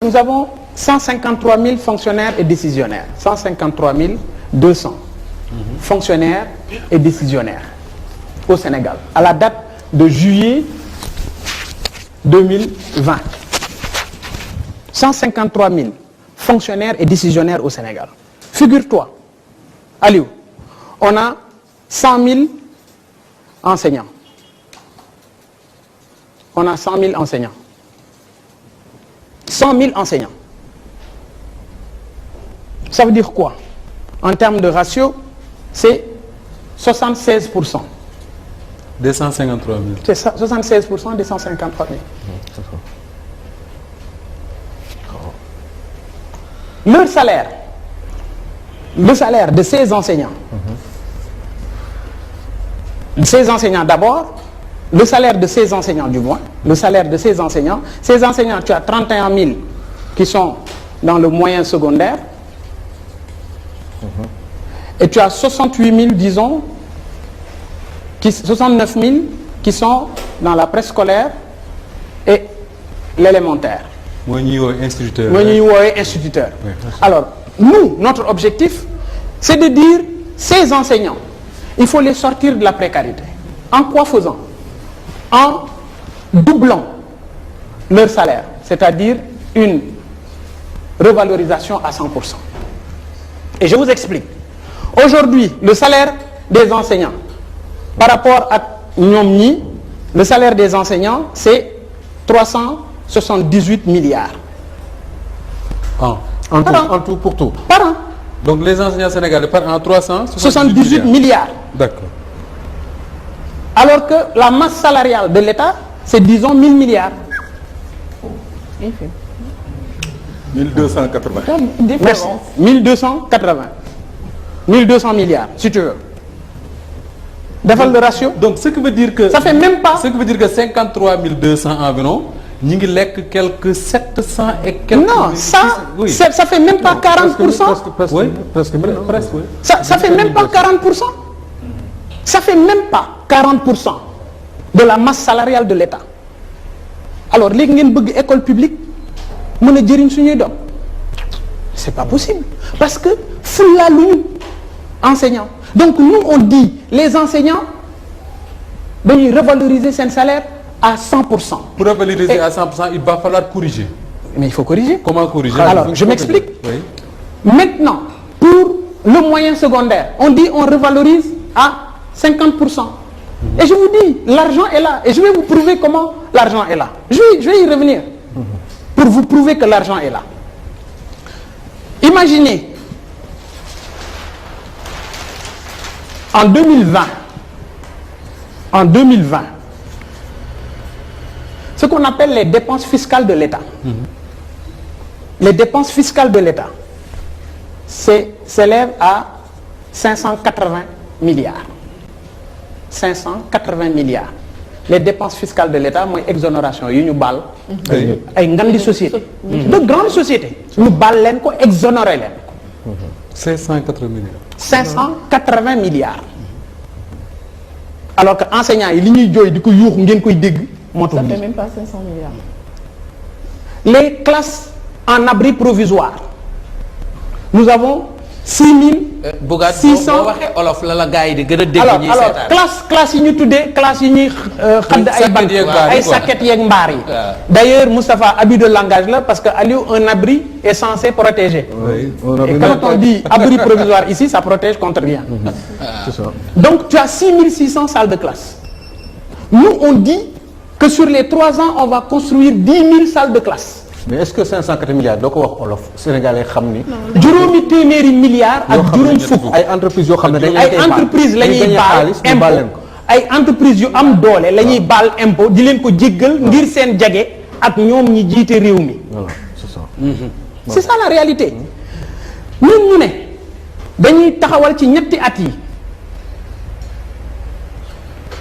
nous avons 153 000 fonctionnaires et décisionnaires. 153 200 fonctionnaires et décisionnaires au Sénégal, à la date de juillet 2020. 153 000 fonctionnaires et décisionnaires au Sénégal. Figure-toi, Aliou, on a 100 000 enseignants. On a 100 000 enseignants. 100 000 enseignants. Ça veut dire quoi? En termes de ratio, c'est 76%. Des 153 000. C'est ça, 76% des 153 000. Leur salaire, le salaire de ces enseignants, d'abord, le salaire de ces enseignants du moins, le salaire de ces enseignants, tu as 31 000 qui sont dans le moyen secondaire, et tu as 68 000, disons, 69 000 qui sont dans la préscolaire et l'élémentaire. Moi, instituteur. Instituteur. Oui. Alors, nous, notre objectif, c'est de dire, ces enseignants, il faut les sortir de la précarité. En quoi faisant? En doublant leur salaire, c'est-à-dire une revalorisation à 100%. Et je vous explique. Aujourd'hui, le salaire des enseignants, par rapport à Nyomni, le salaire des enseignants, c'est 378 milliards. En tout pour tout. Par an. Donc les enseignants sénégalais par an 378 milliards. D'accord. Alors que la masse salariale de l'État, c'est disons 1000 milliards. 1280. Merci. 1280. 1200 milliards, si tu veux. Défal le ratio. Donc ce qui veut dire que... Ça fait même pas... Ce qui veut dire que 53 200 environ, nous avons quelques 700 et quelques... Non, ça fait même pas 40%. Presque. Ça fait même pas 40%. Ça fait même pas 40% de la masse salariale de l'État. Alors, les gens qui veulent école publique, c'est pas possible. Parce que full la lune enseignants. Donc nous on dit les enseignants doivent revaloriser son salaire à 100%. Pour revaloriser à 100%, il va falloir corriger. Mais il faut corriger. Comment corriger? Alors je m'explique. Oui. Maintenant, pour le moyen secondaire, on dit on revalorise à 50%. Et je vous dis, l'argent est là. Et je vais vous prouver comment l'argent est là. Je vais y revenir. Pour vous prouver que l'argent est là. Imaginez, en 2020, ce qu'on appelle les dépenses fiscales de l'État. Les dépenses fiscales de l'État s'élèvent à 580 milliards. 580 milliards. Les dépenses fiscales de l'État, moi, exonération, nous bal, une grande société, de grandes sociétés, nous bal, exonérer. 580 milliards. 580 milliards. Alors que enseignants, ils n'y ont ça fait même pas 500 milliards. Les classes en abri provisoire, nous avons 6600. Alors, classe yi ñu tuddee classe yi ñuy xadd ay bant ay saket yeeg mbaar yi. D'ailleurs Moustapha, abus de langage là parce que Aliou, un abri est censé protéger. Oui, et quand on dit abri provisoire ici, ça protège contre rien. C'est ça. Donc tu as 6600 salles de classe. Nous on dit que sur les 3 ans on va construire 10 000 salles de classe. Mais est-ce que 580 milliards doo ko wax olof sénégalais xam ni. juróomi téeméeri milliards ak juróom fukk. ay entreprises yoo xam ne dañ leen ay entreprises la ñuy baal impôt ay entreprises yu am doole la ñuy baal impôt di leen ko jéggal ngir seen jage ak ñoom ñi jiite réew mi. Voilà, c'est ça. C'est ça la réalité. ñun ñu ne dañuy taxawal ci ñetti at yi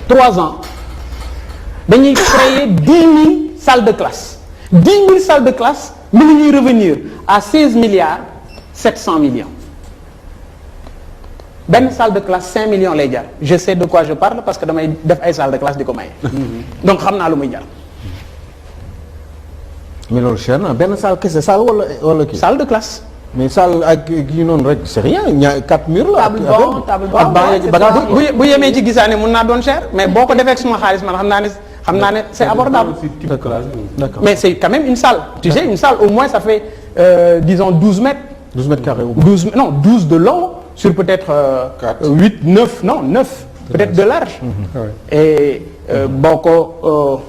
3 ans dañuy créer 10 000 salles de classe. 10 000 salles de classe, nous allons revenir à 16 milliards 700 millions. Une salle de classe 5 millions les gars. Je sais de quoi je parle parce que dans mes salles de classe de commun. Donc je sais ce que mais loolu cher na benn salle kese salle wala kii. salle de classe. mais salle ak kii noonu rek c'est rien ñaar 4 murs la. table bon bu yemee ci gisaane mun naa doon cher mais boo ko defee ak suma xaalis man xam naa ne c'est abordable. D'accord. mais c'est quand même une salle. tu sais une salle au moins ça fait disons 12 mètres. 12 mètres carrés. 12 de long sur peut-être 8 9 non 9 peut-être de large. Et boo ko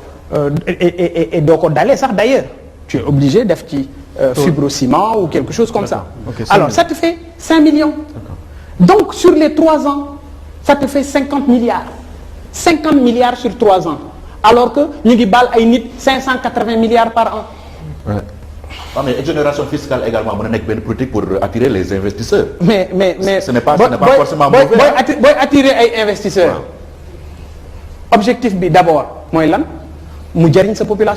et doo ko dalee sax d'ailleurs tu es obligé def ci fibrociment ou quelque chose comme ça. Okay, alors ça te fait 5 millions. Donc sur les 3 ans ça te fait 50 milliards. 50 milliards sur 3 ans alors que ñu ngi baal ay nit 580 milliards par an. Ouais. Ah, mais exonération fiscale également mën na nekk benn politique pour attirer les investisseurs. mais ce n'est pas forcément mauvais. booy attirer ay investisseurs. Objectif bi d'abord mooy lan mu jariñ sa population.